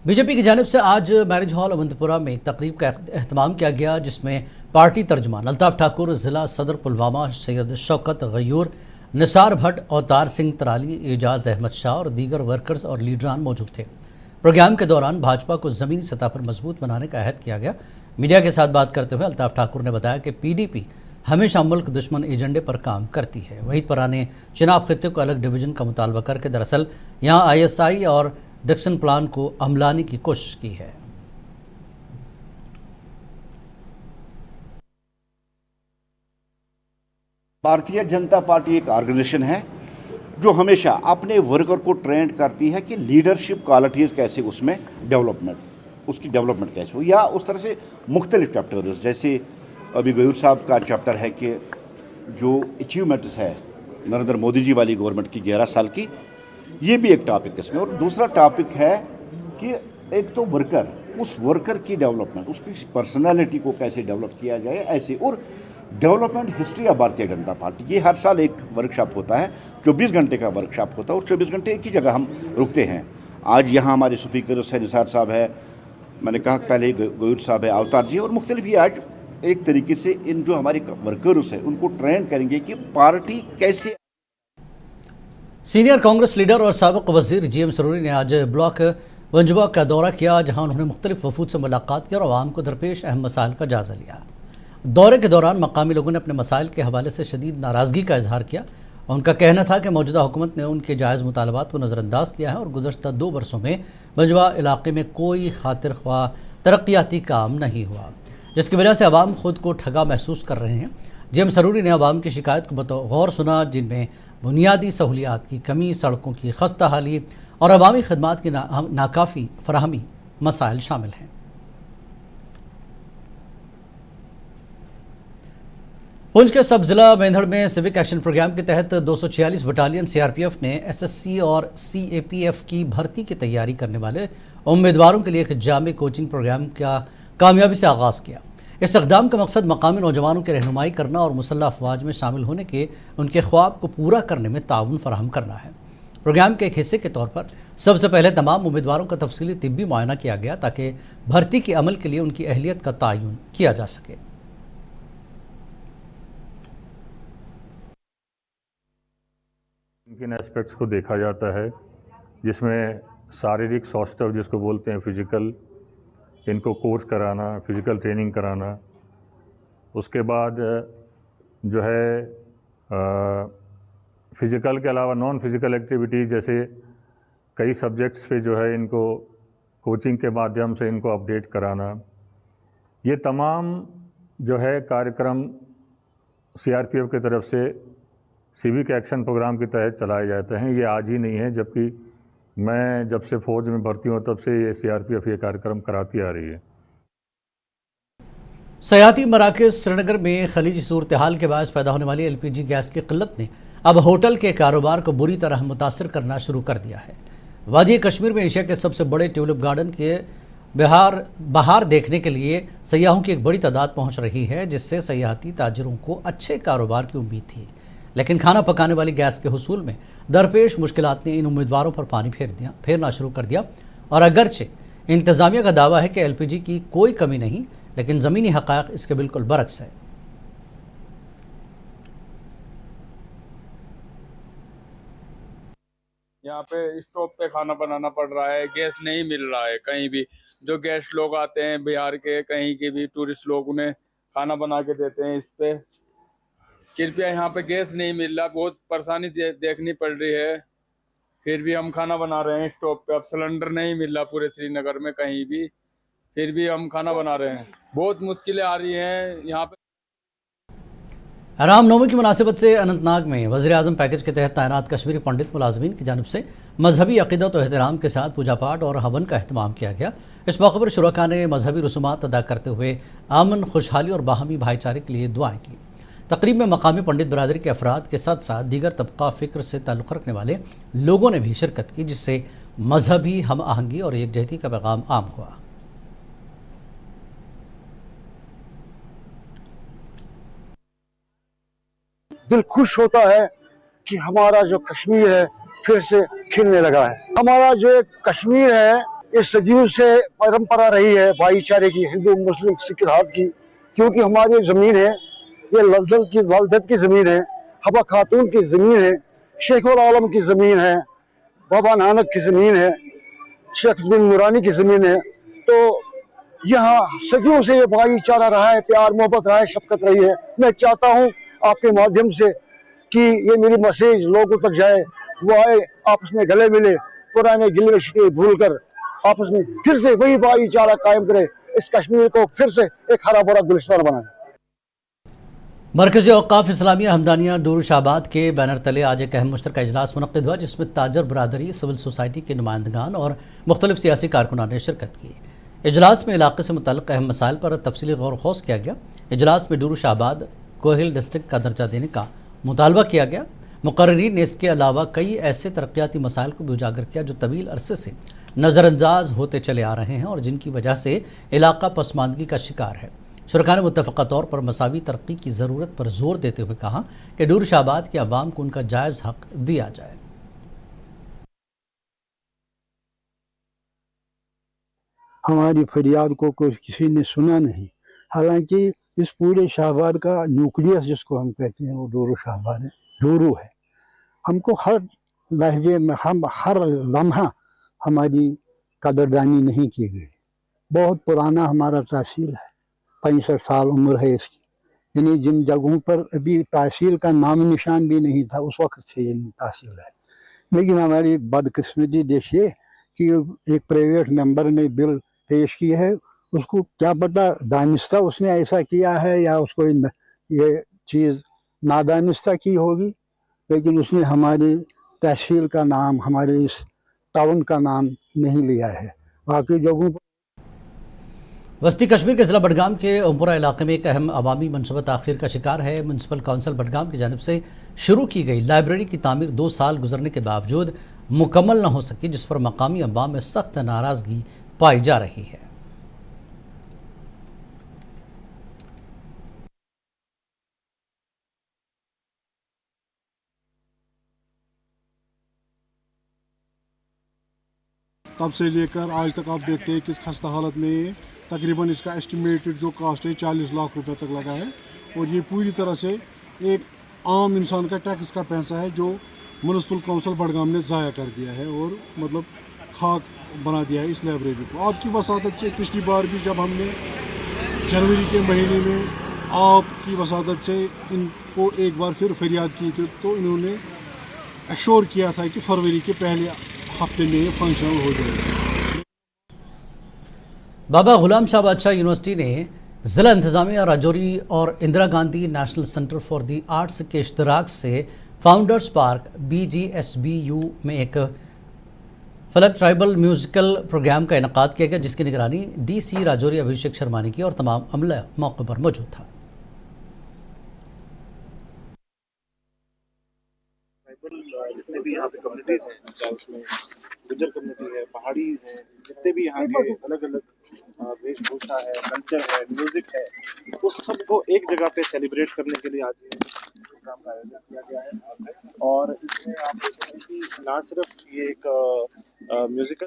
BJP की जानिब से आज मैरिज हॉल अवंतपुरा में एक तकरीब का एहतमाम किया गया, जिसमें पार्टी तर्जुमान अल्ताफ ठाकुर, जिला सदर पुलवामा सैयद शौकत गयूर, निसार भट्ट, अवतार सिंह तराली, एजाज अहमद शाह और दीगर वर्कर्स और लीडरान मौजूद थे। प्रोग्राम के दौरान भाजपा को ज़मीनी सतह पर मजबूत बनाने का अहद किया गया। मीडिया के साथ बात करते हुए अल्ताफ ठाकुर ने बताया कि पीडीपी हमेशा मुल्क दुश्मन एजेंडे पर काम करती है। वहीद परा ने चिनाब खित्ते को अलग डिवीज़न का मुतालबा करके दरअसल यहाँ ISI और डिक्सन प्लान को अमलाने की कोशिश की है। भारतीय जनता पार्टी एक ऑर्गेनाइजेशन है जो हमेशा अपने वर्कर को ट्रेंड करती है कि लीडरशिप क्वालिटीज़ कैसे उसमें उसकी डेवलपमेंट कैसे हो, या उस तरह से मुख्तलिफ चैप्टर्स, जैसे अभी गयूर साहब का चैप्टर है कि जो अचीवमेंट्स है नरेंद्र मोदी जी वाली गवर्नमेंट की 11 साल की, ये भी एक टॉपिक इसमें। और दूसरा टॉपिक है कि एक तो उस वर्कर की डेवलपमेंट, उसकी पर्सनालिटी को कैसे डेवलप किया जाए ऐसे, और development history of Bharatiya Janata party. ये हर साल एक वर्कशॉप होता है, 24 घंटे का वर्कशॉप होता है और 24 घंटे एक ही जगह हम रुकते हैं। आज यहाँ हमारे स्पीकर है, निसार साहब है, मैंने कहा पहले गयूर साहब है, अवतार जी, और मुख्तलिफ ही आज एक तरीके से इन जो हमारे वर्कर्स हैं उनको ट्रेन करेंगे कि पार्टी कैसे। सीनियर कांग्रेस लीडर और साबिक वजीर GM सरूरी ने आज ब्लॉक वंजवा का दौरा किया, जहां उन्होंने मुख्तलिफ वफूद से मुलाकात की और आवाम को दरपेश अहम मसाइल का जायजा लिया। दौरे के दौरान मकामी लोगों ने अपने मसाइल के हवाले से शदीद नाराज़गी का इजहार किया। उनका कहना था कि मौजूदा हुकूमत ने उनके जायज़ मुतालबात को नज़रअंदाज किया है और गुज़श्ता 2 बरसों में वंजवा इलाके में कोई खातिर ख्वाह तरक्याती काम नहीं हुआ, जिसकी वजह से अवाम खुद को ठगा महसूस कर रहे हैं। GM सरूरी ने अवाम की शिकायत को बगौर सुना, जिनमें बुनियादी सहूलियात की कमी, सड़कों की खस्ता हाली और अवामी खदमात की नाकाफ़ी फराहमी मसाइल शामिल हैं। पुंछ के सब जिला मेंढड़ में सिविक एक्शन प्रोग्राम के तहत 246 बटालियन CRPF ने SSC और CAPF की भर्ती की तैयारी करने वाले उम्मीदवारों के लिए एक जामे कोचिंग प्रोग्राम का कामयाबी से आगाज़ किया। इस इक़दाम का मकसद मकामी नौजवानों की रहनुमाई करना और मुसल्लह अफवाज में शामिल होने के उनके ख्वाब को पूरा करने में ताउन फराहम करना है। प्रोग्राम के एक हिस्से के तौर पर सबसे पहले तमाम उम्मीदवारों का तफसीली तिब्बी मुआयना किया गया, ताकि भर्ती के अमल के लिए उनकी अहलियत का तयन किया जा सके। किन एस्पेक्ट्स को देखा जाता है, जिसमें शारीरिक स्वास्थ्य जिसको बोलते हैं फिजिकल, इनको कोर्स कराना, फिजिकल ट्रेनिंग कराना। उसके बाद जो है फिजिकल के अलावा नॉन फिजिकल एक्टिविटीज़, जैसे कई सब्जेक्ट्स पे जो है इनको कोचिंग के माध्यम से इनको अपडेट कराना। ये तमाम जो है कार्यक्रम CRPF की तरफ से सिविक एक्शन प्रोग्राम के तहत चलाए जाते हैं। ये आज ही नहीं है, जबकि मैं जब से फौज में भर्ती हूँ तब से ये CRPF ये कार्यक्रम कराती आ रही है। सयाहती मराकज़ श्रीनगर में खलीजी सूरत हाल के बायस पैदा होने वाली LPG गैस की किल्लत ने अब होटल के कारोबार को बुरी तरह मुतासर करना शुरू कर दिया है। वादी कश्मीर में एशिया के सबसे बड़े ट्यूलिप गार्डन के बहार देखने के लिए सयाहों की एक बड़ी तादाद पहुँच रही है, जिससे सयाहती ताजरों को अच्छे कारोबार की उम्मीद थी। लेकिन खाना पकाने वाली गैस के हुसूल में दरपेश मुश्किलात ने इन उम्मीदवारों पर पानी फेरना शुरू कर दिया। और अगरचे इंतज़ामिया का दावा है कि LPG की कोई कमी नहीं, लेकिन ज़मीनी हक़ाइक़ इसके बिल्कुल बरक्स है। यहाँ पे स्टोव पे खाना बनाना पड़ रहा है, गैस नहीं मिल रहा है कहीं भी। जो गेस्ट लोग आते हैं बिहार के, कहीं के भी टूरिस्ट लोग, उन्हें खाना बना के देते हैं। इस पे कृपया यहाँ पे गैस नहीं मिल रहा, बहुत परेशानी देखनी पड़ रही है। फिर भी हम खाना बना रहे हैं स्टोव पे। अब सिलेंडर नहीं मिल रहा पूरे श्रीनगर में कहीं भी, फिर भी हम खाना बना रहे हैं। बहुत मुश्किलें आ रही हैं यहाँ पे। रामनवमी की मुनासिबत से अनंतनाग में वज़ीर-ए-आज़म पैकेज के तहत तैनात कश्मीरी पंडित मुलाजमीन की जानिब से मजहबी अक़ीदत और एहतराम के साथ पूजा पाठ और हवन का अहतमाम किया गया। इस मौके पर शुरका ने मजहबी रसूमात अदा करते हुए अमन, खुशहाली और बाहमी भाईचारे के लिए दुआएं की। तकरीब में मकामी पंडित बरादरी के अफराद के साथ साथ दीगर तबका फ़िक्र से ताल्लुक़ रखने वाले लोगों ने भी शिरकत की, जिससे मजहबी हम आहंगी और एकजहती का पैगाम आम हुआ। दिल खुश होता है कि हमारा जो कश्मीर है फिर से खिलने लगा है। हमारा जो एक कश्मीर है इस सदियों से परंपरा रही है भाईचारे की, हिंदू मुस्लिम सिख इत्तेहाद की। क्योंकि हमारी ज़मीन है ये ललदत की ज़मीन है, हबा खातून की ज़मीन है, शेखुल आलम की ज़मीन है, बाबा नानक की ज़मीन है, शेख बिन नूरानी की ज़मीन है। तो यहाँ सदियों से ये भाईचारा रहा है, प्यार मोहब्बत रहा है, शफकत रही है। मैं चाहता हूँ आपके माध्यम से कि ये मेरी मैसेज लोगों तक जाए, वो आए, आपस में गले मिले, पुराने गिले शिकवे भूल कर आपस में फिर से वही भाईचारा कायम करे, इस कश्मीर को फिर से एक हरा भरा गुलिस्तान बनाए। मरकज़ी औक़ाफ़ इस्लामिया हमदानिया डूर शाहबाद के बैनर तले आज एक अहम मुश्तरका इजलास मुनक़्क़िद हुआ, जिसमें ताजर बरादरी, सिविल सोसाइटी के नुमाइंदगान और मुख्तलिफ सियासी कारकुनान ने शिरकत की। इजलास में इलाके से मुतल्लिक़ अहम मसाइल पर तफसीली गौर खौस किया गया। इजलास में डूर शाहबाद को हिल डिस्ट्रिक्ट का दर्जा देने का मुतालबा किया गया। मुक़र्रिरीन ने इसके अलावा कई ऐसे तरक्याती मसाइल को भी उजागर किया जो तवील अरसे से नज़रअंदाज होते चले आ रहे हैं और जिनकी वजह से इलाका पसमानदगी का शिकार है। शुरका ने मुत्तफ़क़ा तौर पर मसावी तरक्की की ज़रूरत पर जोर देते हुए कहा कि डूर शाहबाद के अवाम को उनका जायज़ हक दिया जाए। हमारी फरियाद को किसी ने सुना नहीं। हालांकि इस पूरे शाहबाद का न्यूक्लियस जिसको हम कहते हैं वो डूरू शाहबाद है, डूरू है। हमको हर लहजे में, हम हर लम्हा हमारी कदरदानी नहीं की गई। बहुत पुराना हमारा तहसील है, 65 साल उम्र है इसकी। यानी जिन जगहों पर अभी तहसील का नाम निशान भी नहीं था, उस वक्त से ये तहसील है। लेकिन हमारी बदकिस्मती देखिए कि एक प्राइवेट मेंबर ने बिल पेश की है, उसको क्या पता दानिस्ता उसने ऐसा किया है या उसको ये चीज़ नादानिस्ता की होगी, लेकिन उसने हमारी तहसील का नाम, हमारे इस टाउन का नाम नहीं लिया है। बाकी जगहों पर वस्ती कश्मीर के ज़िला बडगाम के ओमपुरा इलाके में एक अहम अवामी मनसूबा ताख़ीर का शिकार है। म्यूनसिपल काउंसिल बडगाम की जानिब से शुरू की गई लाइब्रेरी की तामीर 2 साल गुजरने के बावजूद मुकम्मल न हो सकी, जिस पर मकामी अवाम में सख्त नाराज़गी पाई जा रही है। तब से लेकर आज तक आप देखते हैं किस खस्ता हालत में ये तकरीबन इसका एस्टिमेटेड जो कास्ट है 40 लाख रुपए तक लगा है। और ये पूरी तरह से एक आम इंसान का टैक्स का पैसा है जो म्यूनसिपल काउंसिल बडगाम ने ज़ाया कर दिया है और मतलब खाक बना दिया है इस लाइब्रेरी को। आपकी वसादत से पिछली बार भी जब हमने जनवरी के महीने में आपकी वसादत से इनको एक बार फिर फरियाद की थी, तो इन्होंने एश्योर किया था कि फरवरी के पहले हफ्ते में ये फंक्शनल हो जाएगा। बाबा गुलाम शाह बादशाह यूनिवर्सिटी ने ज़िला इंतज़ामिया राजौरी और Indira Gandhi national centre for the arts के इश्तराक से फाउंडर्स पार्क BGSBU में एक फलक ट्राइबल म्यूज़िकल प्रोग्राम का इनेकाद किया गया, जिसकी निगरानी DC राजौरी अभिषेक शर्मा ने की और तमाम अमला मौके पर मौजूद था। जितने भी यहाँ पे कम्युनिटीज़ हैं, चाहे उसमें गुज्जर कम्युनिटी है, पहाड़ी है, जितने भी यहाँ के अलग अलग वेशभूषा है, कल्चर है, म्यूज़िक है, उस सबको एक जगह पे सेलिब्रेट करने के लिए आज ये प्रोग्राम का आयोजन किया गया है। और इसमें आप देखें कि ना सिर्फ ये एक म्यूज़िकल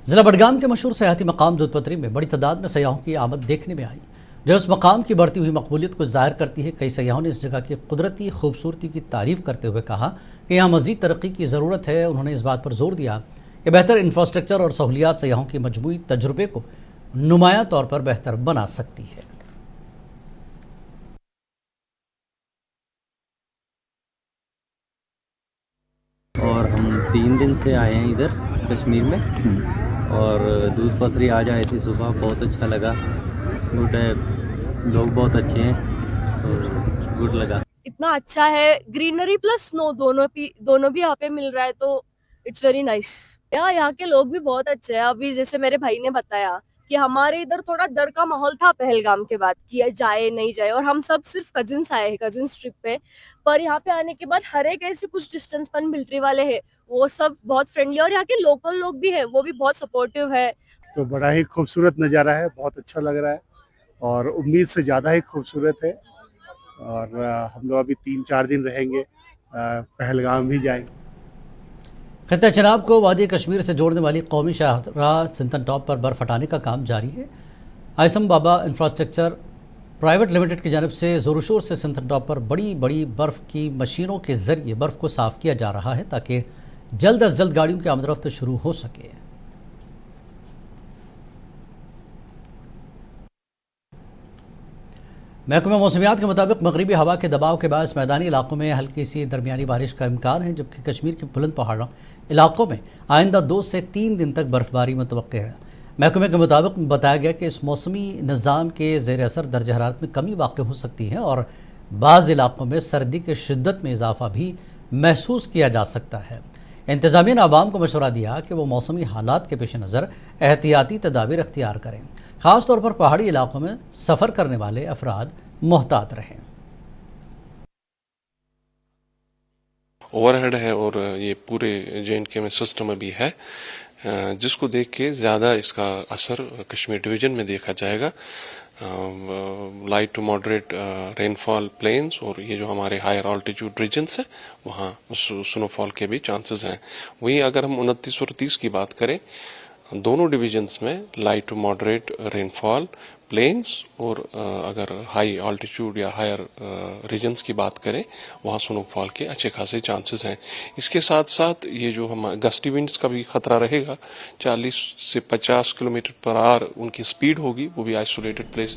ज़िला बडगाम के मशहूर सयाहती मकाम दूधपत्री में बड़ी तादाद में सयाहों की आमद देखने में आई, जो उस मकाम की बढ़ती हुई मकबूलियत को ज़ाहिर करती है। कई सयाहों ने इस जगह की कुदरती खूबसूरती की तारीफ़ करते हुए कहा कि यहाँ मज़ीद तरक्की की ज़रूरत है। उन्होंने इस बात पर जोर दिया कि बेहतर इंफ्रास्ट्रक्चर और सहूलियात सयाहों के मजमूई तजुर्बे को नुमायां तौर पर बेहतर बना सकती है। और हम 3 दिन से आए हैं इधर कश्मीर में और दूध पथरी आज आए थे सुबह, बहुत अच्छा लगा। गुड है, लोग बहुत अच्छे हैं और गुड लगा। इतना अच्छा है, ग्रीनरी प्लस स्नो दोनों भी यहाँ पे मिल रहा है, तो इट्स वेरी नाइस। यहाँ के लोग भी बहुत अच्छे हैं। अभी जैसे मेरे भाई ने बताया कि हमारे इधर थोड़ा डर का माहौल था पहलगाम के बाद कि जाए नहीं जाए, और हम सब सिर्फ कजिन्स आए हैं, कजिन्स ट्रिप पे। पर यहाँ पे आने के बाद हर एक ऐसे कुछ डिस्टेंस पर मिलिट्री वाले हैं, वो सब बहुत फ्रेंडली, और यहाँ के लोकल लोग भी है, वो भी बहुत सपोर्टिव है। तो बड़ा ही खूबसूरत नज़ारा है, बहुत अच्छा लग रहा है और उम्मीद से ज़्यादा ही खूबसूरत है। और हम लोग अभी 3-4 दिन रहेंगे, पहलगाम भी जाएंगे। खित्ता चिनाब को वादी कश्मीर से जोड़ने वाली कौमी शाहराह सिंथन टॉप पर बर्फ़ हटाने का काम जारी है। आइसम बाबा इंफ्रास्ट्रक्चर प्राइवेट लिमिटेड की जानब से ज़ोर शोर से सिंथन टॉप पर बड़ी बड़ी बर्फ़ की मशीनों के ज़रिए बर्फ़ को साफ़ किया जा रहा है ताकि जल्द अज जल्द गाड़ियों की आमदरफ्त शुरू हो सके। महकमा मौसमियात के मुताबिक मगरबी हवा के दबाव के बायस मैदानी इलाकों में हल्की सी दरमियानी बारिश का इम्कान है, जबकि कश्मीर के बुलंद पहाड़ों इलाकों में आइंदा 2 से 3 दिन तक बर्फबारी मुतवक्के है। महकमे के मुताबिक बताया गया कि इस मौसमी निज़ाम के ज़ेर असर दर्ज हरारत में कमी वाक़ हो सकती है और बाज़ इलाकों में सर्दी की शिद्दत में इजाफा भी महसूस किया जा सकता है। इंतज़ामिया ने आवाम को मशवरा दिया कि वो मौसमी हालात के पेश नज़र एहतियाती तदाबीर अख्तियार करें। ख़ास तौर पर पहाड़ी इलाकों में सफ़र करने वाले अफराद मोहतात रहें। ओवरहेड है और ये पूरे J&K में सिस्टम अभी है, जिसको देख के ज़्यादा इसका असर कश्मीर डिवीज़न में देखा जाएगा। Light to moderate rainfall plains और ये जो हमारे हायर ऑल्टीट्यूड रीजन्स हैं वहाँ स्नोफॉल के भी चांसेस हैं। वहीं अगर हम 29 और 30 की बात करें, दोनों डिवीजन्स में light to moderate rainfall plains और अगर हाई ऑल्टीट्यूड या हायर रीजन्स की बात करें वहाँ स्नोफॉल के अच्छे खासे चांसेस हैं। इसके साथ साथ ये जो हम गस्टी विंड्स का भी खतरा रहेगा, 40 से 50 किलोमीटर पर आवर उनकी स्पीड होगी, वो भी आइसोलेटेड प्लेस